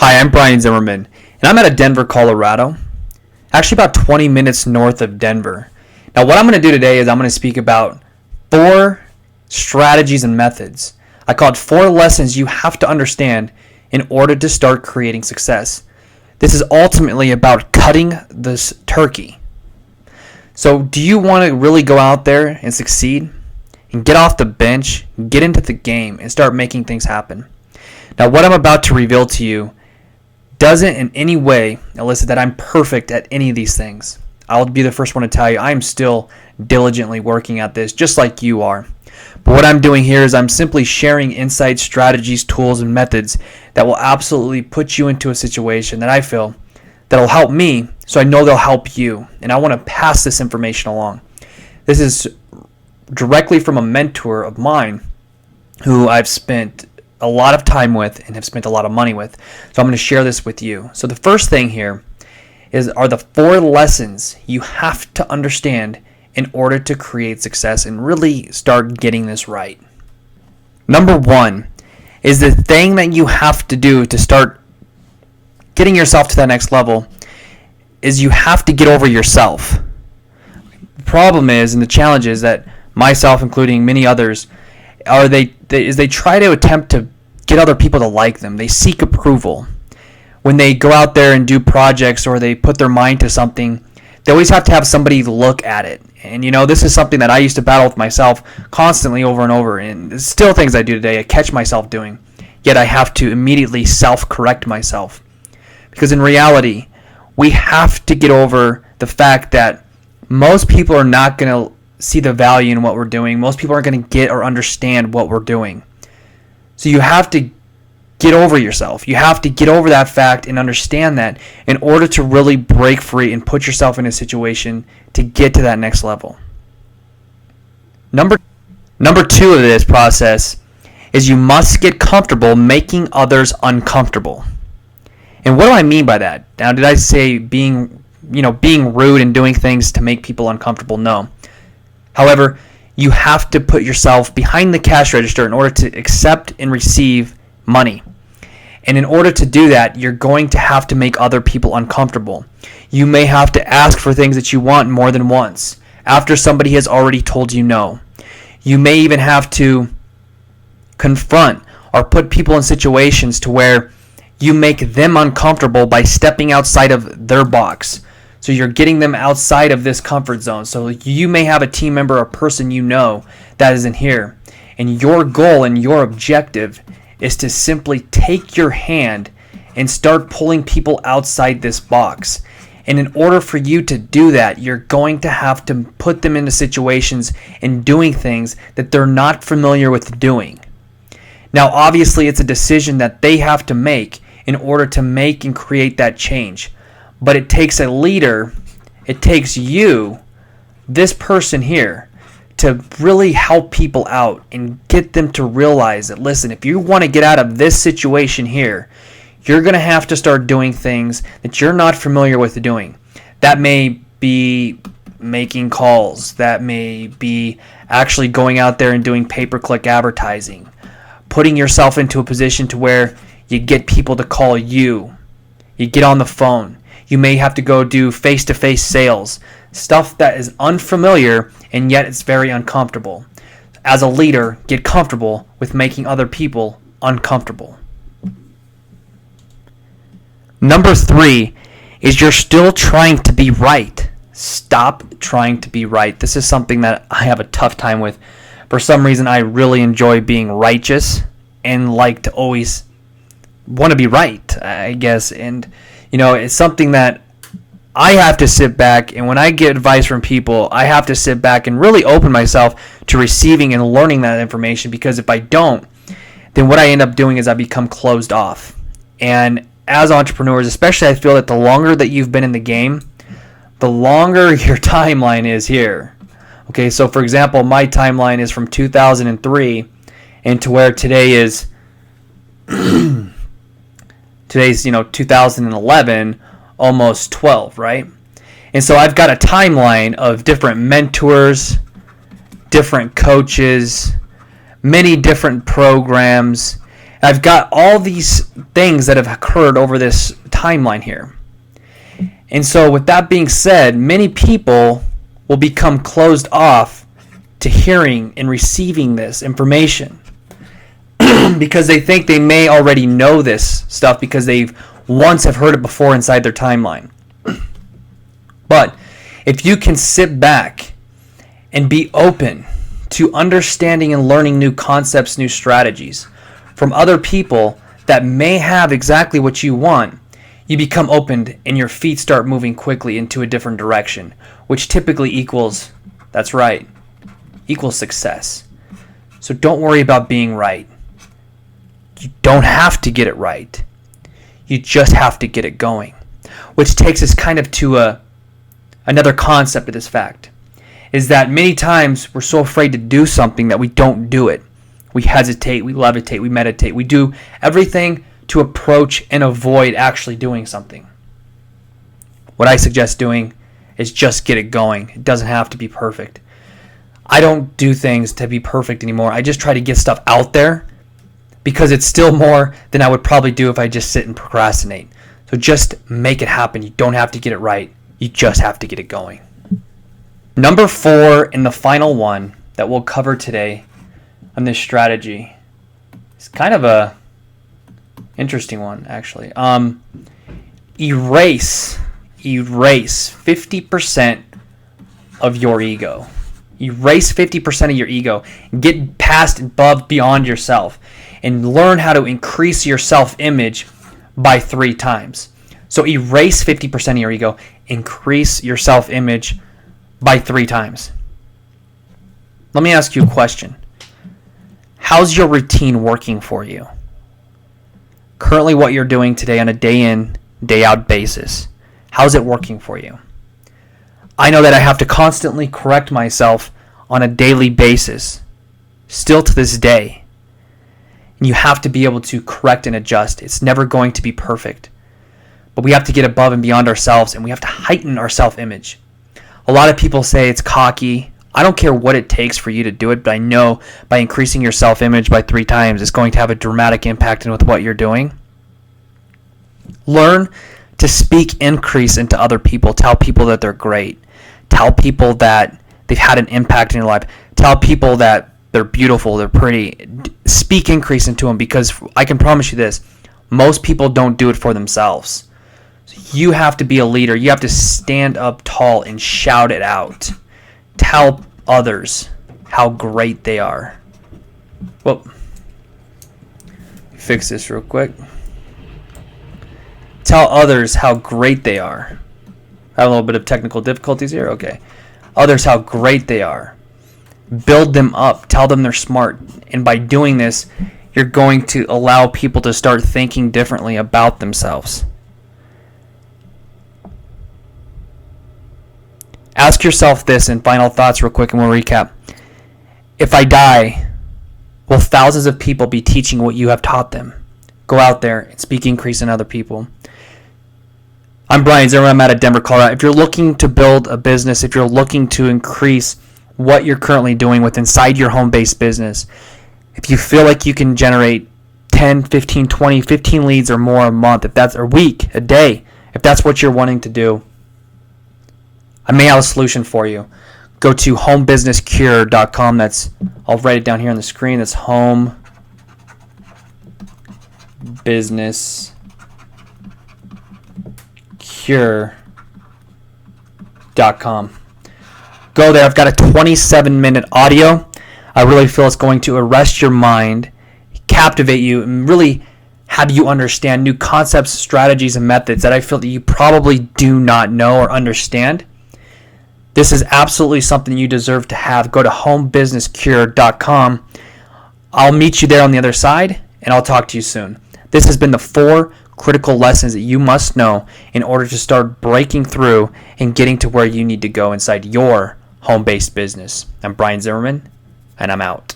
Hi, I'm Brian Zimmerman, and I'm out of Denver, Colorado, actually about 20 minutes north of Denver. Now, what I'm going to do today is I'm going to speak about 4 strategies and methods. I call it 4 lessons you have to understand in order to start creating success. This is ultimately about cutting this turkey. So, do you want to really go out there and succeed and get off the bench, get into the game, and start making things happen? Now, what I'm about to reveal to you doesn't in any way elicit that I'm perfect at any of these things. I'll be the first one to tell you I'm still diligently working at this, just like you are. But what I'm doing here is I'm simply sharing insights, strategies, tools, and methods that will absolutely put you into a situation that I feel that'll help me, so I know they'll help you. And I want to pass this information along. This is directly from a mentor of mine who I've spent a lot of time with and have spent a lot of money with. So I'm going to share this with you. So the first thing here are the 4 lessons you have to understand in order to create success and really start getting this right. Number 1 is the thing that you have to do to start getting yourself to that next level is you have to get over yourself. The problem is, and the challenge is that myself, including many others, they try to attempt to get other people to like them. They seek approval. When they go out there and do projects or they put their mind to something, they always have to have somebody look at it. And this is something that I used to battle with myself constantly over and over, and it's still things I do today. I catch myself doing, yet I have to immediately self-correct myself. Because in reality, we have to get over the fact that most people are not going to see the value in what we're doing. Most people aren't going to get or understand what we're doing. So you have to get over yourself. You have to get over that fact and understand that in order to really break free and put yourself in a situation to get to that next level. Number 2 of this process is you must get comfortable making others uncomfortable. And what do I mean by that? Now, did I say being rude and doing things to make people uncomfortable? No. However, you have to put yourself behind the cash register in order to accept and receive money. And in order to do that, you're going to have to make other people uncomfortable. You may have to ask for things that you want more than once after somebody has already told you no. You may even have to confront or put people in situations to where you make them uncomfortable by stepping outside of their box. So you're getting them outside of this comfort zone. So you may have a team member or person that isn't here. And your goal and your objective is to simply take your hand and start pulling people outside this box. And in order for you to do that, you're going to have to put them into situations and doing things that they're not familiar with doing. Now, obviously, it's a decision that they have to make in order to make and create that change. But it takes a leader, it takes you, this person here, to really help people out and get them to realize that, listen, if you want to get out of this situation here, you're going to have to start doing things that you're not familiar with doing. That may be making calls. That may be actually going out there and doing pay-per-click advertising. Putting yourself into a position to where you get people to call you. You get on the phone. You may have to go do face-to-face sales, stuff that is unfamiliar and yet it's very uncomfortable. As a leader, get comfortable with making other people uncomfortable. Number 3 is you're still trying to be right. Stop trying to be right. This is something that I have a tough time with. For some reason, I really enjoy being righteous and like to always want to be right, I guess. And it's something that I have to sit back, and when I get advice from people, I have to sit back and really open myself to receiving and learning that information, because if I don't, then what I end up doing is I become closed off. And as entrepreneurs, especially, I feel that the longer that you've been in the game, the longer your timeline is here. Okay, so for example, my timeline is from 2003 and to where today is today's 2011, almost 12, right? And so I've got a timeline of different mentors, different coaches, many different programs, I've got all these things that have occurred over this timeline here. And so with that being said, many people will become closed off to hearing and receiving this information because they think they may already know this stuff because they've once have heard it before inside their timeline. But if you can sit back and be open to understanding and learning new concepts, new strategies from other people that may have exactly what you want, you become opened and your feet start moving quickly into a different direction, which typically equals, that's right, equals success. So don't worry about being right. You don't have to get it right. You just have to get it going, which takes us kind of to another concept of this fact, is that many times we're so afraid to do something that we don't do it. We hesitate, we levitate, we meditate, we do everything to approach and avoid actually doing something. What I suggest doing is just get it going. It doesn't have to be perfect. I don't do things to be perfect anymore. I just try to get stuff out there because it's still more than I would probably do if I just sit and procrastinate. So just make it happen. You don't have to get it right. You just have to get it going. Number 4, and the final one that we'll cover today on this strategy, is kind of a interesting one, actually. Erase 50% of your ego. Erase 50% of your ego. Get past, above, beyond yourself, and learn how to increase your self-image by 3 times. So erase 50% of your ego. Increase your self-image by 3 times. Let me ask you a question. How's your routine working for you? Currently what you're doing today on a day in, day out basis. How's it working for you? I know that I have to constantly correct myself on a daily basis, still to this day. And you have to be able to correct and adjust. It's never going to be perfect. But we have to get above and beyond ourselves, and we have to heighten our self-image. A lot of people say it's cocky. I don't care what it takes for you to do it, but I know by increasing your self-image by 3 times, it's going to have a dramatic impact with what you're doing. Learn to speak increase into other people. Tell people that they're great. Tell people that they've had an impact in your life. Tell people that they're beautiful, they're pretty. Speak increase into them, because I can promise you this, most people don't do it for themselves. So you have to be a leader. You have to stand up tall and shout it out. Tell others how great they are. Well, fix this real quick. Tell others how great they are. I have a little bit of technical difficulties here. Okay. Others how great they are. Build them up. Tell them they're smart. And by doing this, you're going to allow people to start thinking differently about themselves. Ask yourself this in final thoughts real quick, and we'll recap. If I die, will thousands of people be teaching what you have taught them? Go out there and speak increase in other people. I'm Brian Zimmerman. I'm out of Denver, Colorado. If you're looking to build a business, if you're looking to increase what you're currently doing with inside your home-based business, if you feel like you can generate 10, 15, 20, 15 leads or more a month, if that's a week, a day, if that's what you're wanting to do, I may have a solution for you. Go to homebusinesscure.com. I'll write it down here on the screen. That's homebusinesscure.com. Go there. I've got a 27-minute audio. I really feel it's going to arrest your mind, captivate you, and really have you understand new concepts, strategies, and methods that I feel that you probably do not know or understand. This is absolutely something you deserve to have. Go to homebusinesscure.com. I'll meet you there on the other side, and I'll talk to you soon. This has been the 4 critical lessons that you must know in order to start breaking through and getting to where you need to go inside your home-based business. I'm Brian Zimmerman, and I'm out.